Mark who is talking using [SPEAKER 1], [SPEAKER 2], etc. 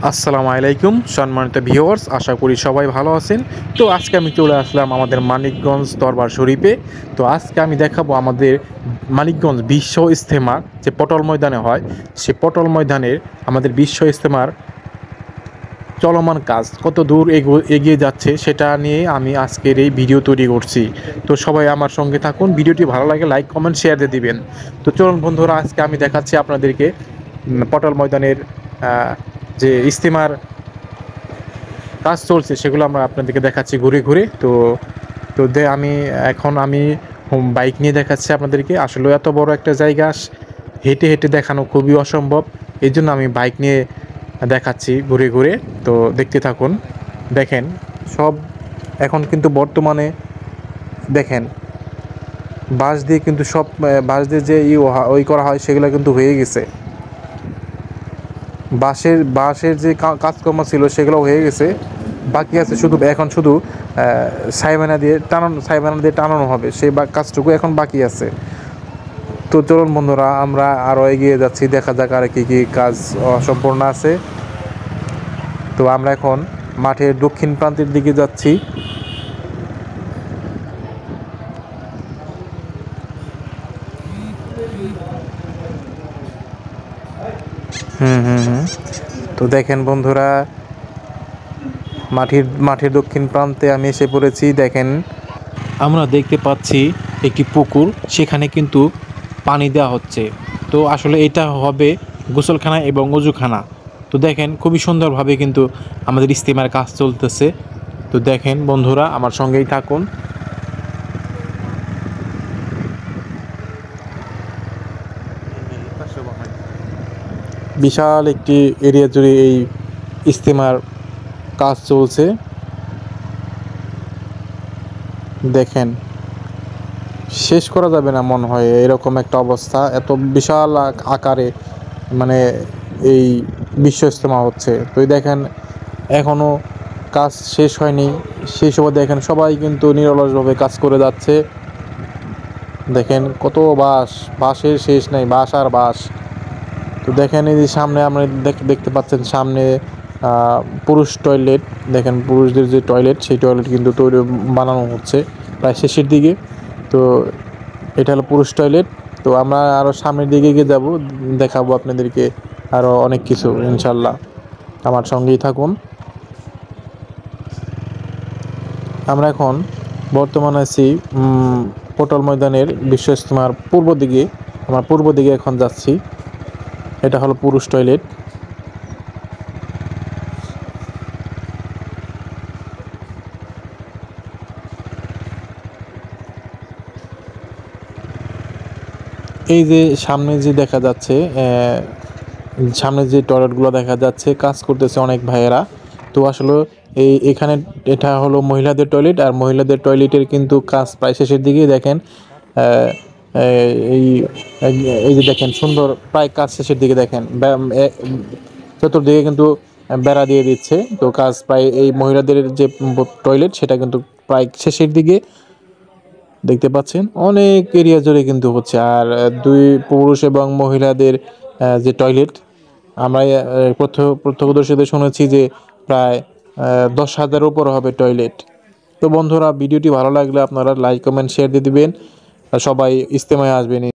[SPEAKER 1] আসসালামু আলাইকুম সম্মানিত ভিউয়ার্স, আশা করি সবাই ভালো আছেন। তো আজকে আমি চলে আসলাম আমাদের মানিকগঞ্জ দরবার শরীফে। তো আজকে আমি দেখাবো আমাদের মানিকগঞ্জ বিশ্ব ইজতেমা যে পটল ময়দানে হয়, সে পটল ময়দানের আমাদের বিশ্ব ইজতেমার চলমান কাজ কত দূর এগিয়ে যাচ্ছে সেটা নিয়ে আমি আজকের এই ভিডিও তৈরি করছি। তো সবাই আমার সঙ্গে থাকুন, ভিডিওটি ভালো লাগে লাইক কমেন্ট শেয়ার দিয়ে দিবেন। তো চলুন বন্ধুরা, আজকে আমি দেখাচ্ছি আপনাদেরকে পটল ময়দানের যে ইজতেমার কাজ চলছে সেগুলো আমরা আপনাদেরকে দেখাচ্ছি ঘুরে ঘুরে। তো আমি বাইক নিয়ে দেখাচ্ছি আপনাদেরকে। আসলে এত বড় একটা জায়গা হেঁটে হেঁটে দেখানো খুবই অসম্ভব, এই জন্য আমি বাইক নিয়ে দেখাচ্ছি ঘুরে ঘুরে। তো দেখতে থাকুন। দেখেন সব এখন কিন্তু বর্তমানে দেখেন বাঁশ দিয়ে কিন্তু সব বাঁশ দিয়ে যে ওই করা হয় সেগুলো কিন্তু হয়ে গেছে। বাঁশের যে কাজকর্ম ছিল সেগুলো হয়ে গেছে, বাকি আছে শুধু সাইবানা দিয়ে টানানো হবে, সেই কাজটুকু এখন বাকি আছে। তো চলুন বন্ধুরা, আমরা আরও এগিয়ে যাচ্ছি, দেখা যাক আর কী কী কাজ অসম্পূর্ণ আছে। তো আমরা এখন মাঠের দক্ষিণ প্রান্তের দিকে যাচ্ছি। তো দেখেন বন্ধুরা, মাঠের দক্ষিণ প্রান্তে আমি এসে পড়েছি। দেখেন আমরা দেখতে পাচ্ছি একটি পুকুর, সেখানে কিন্তু পানি দেওয়া হচ্ছে। তো আসলে এটা হবে গোসলখানা এবং অজুখানা। তো দেখেন খুবই সুন্দরভাবে কিন্তু আমাদের ইজতেমার কাজ চলতেছে। তো দেখেন বন্ধুরা, আমার সঙ্গেই থাকুন। বিশাল একটি এরিয়া জুড়ে এই ইজতেমার কাজ চলছে। দেখেন শেষ করা যাবে না মনে হয়, এরকম একটা অবস্থা, এত বিশাল আকারে মানে এই বিশ্ব ইজতেমা হচ্ছে। তো দেখেন এখনও কাজ শেষ হয়নি, সেই সময় দেখেন সবাই কিন্তু নিরলসভাবে কাজ করে যাচ্ছে। দেখেন কত বাঁশের শেষ নেই, বাঁশ আর বাঁশ। তো দেখেন এই যে সামনে আমরা দেখতে পাচ্ছেন, সামনে পুরুষ টয়লেট। দেখেন পুরুষদের যে টয়লেট, সেই টয়লেট কিন্তু বানানো হচ্ছে প্রায় শেষের দিকে। তো এটা হলো পুরুষ টয়লেট। তো আমরা আরও সামনের দিকে এগিয়ে যাব, দেখাবো আপনাদেরকে আরও অনেক কিছু ইনশাল্লাহ। আমার সঙ্গেই থাকুন। আমরা এখন বর্তমানে আছি পটল ময়দানের বিশ্ব ইজতেমার পূর্ব দিকে এখন যাচ্ছি। এটা হলো পুরুষ টয়লেট। এই যে সামনে যে দেখা যাচ্ছে, সামনে যে টয়লেটগুলো দেখা যাচ্ছে, কাজ করতেছে অনেক ভাইয়েরা। তো আসলে এখানে এটা হলো মহিলাদের টয়লেট, আর মহিলাদের টয়লেটের কিন্তু কাজ প্রায় শেষের দিকেই। দেখেন এই এই যে দেখেন সুন্দর, প্রায় কাজ শেষের দিকে। দেখেন চতুর্দিকে কিন্তু বেড়া দিয়ে দিচ্ছে। তো কাজ প্রায়, এই মহিলাদের যে টয়লেট সেটা কিন্তু প্রায় শেষের দিকে। দেখতে পাচ্ছেন অনেক এরিয়া জুড়ে কিন্তু হচ্ছে। আর দুই পুরুষ এবং মহিলাদের যে টয়লেট, আমরা প্রত্যক্ষদর্শীদের শুনেছি যে প্রায় 10,000 উপর হবে টয়লেট। তো বন্ধুরা, ভিডিওটি ভালো লাগলে আপনারা লাইক কমেন্ট শেয়ার দিয়ে দিবেন, সবাই ইজতেমায় আসবেন।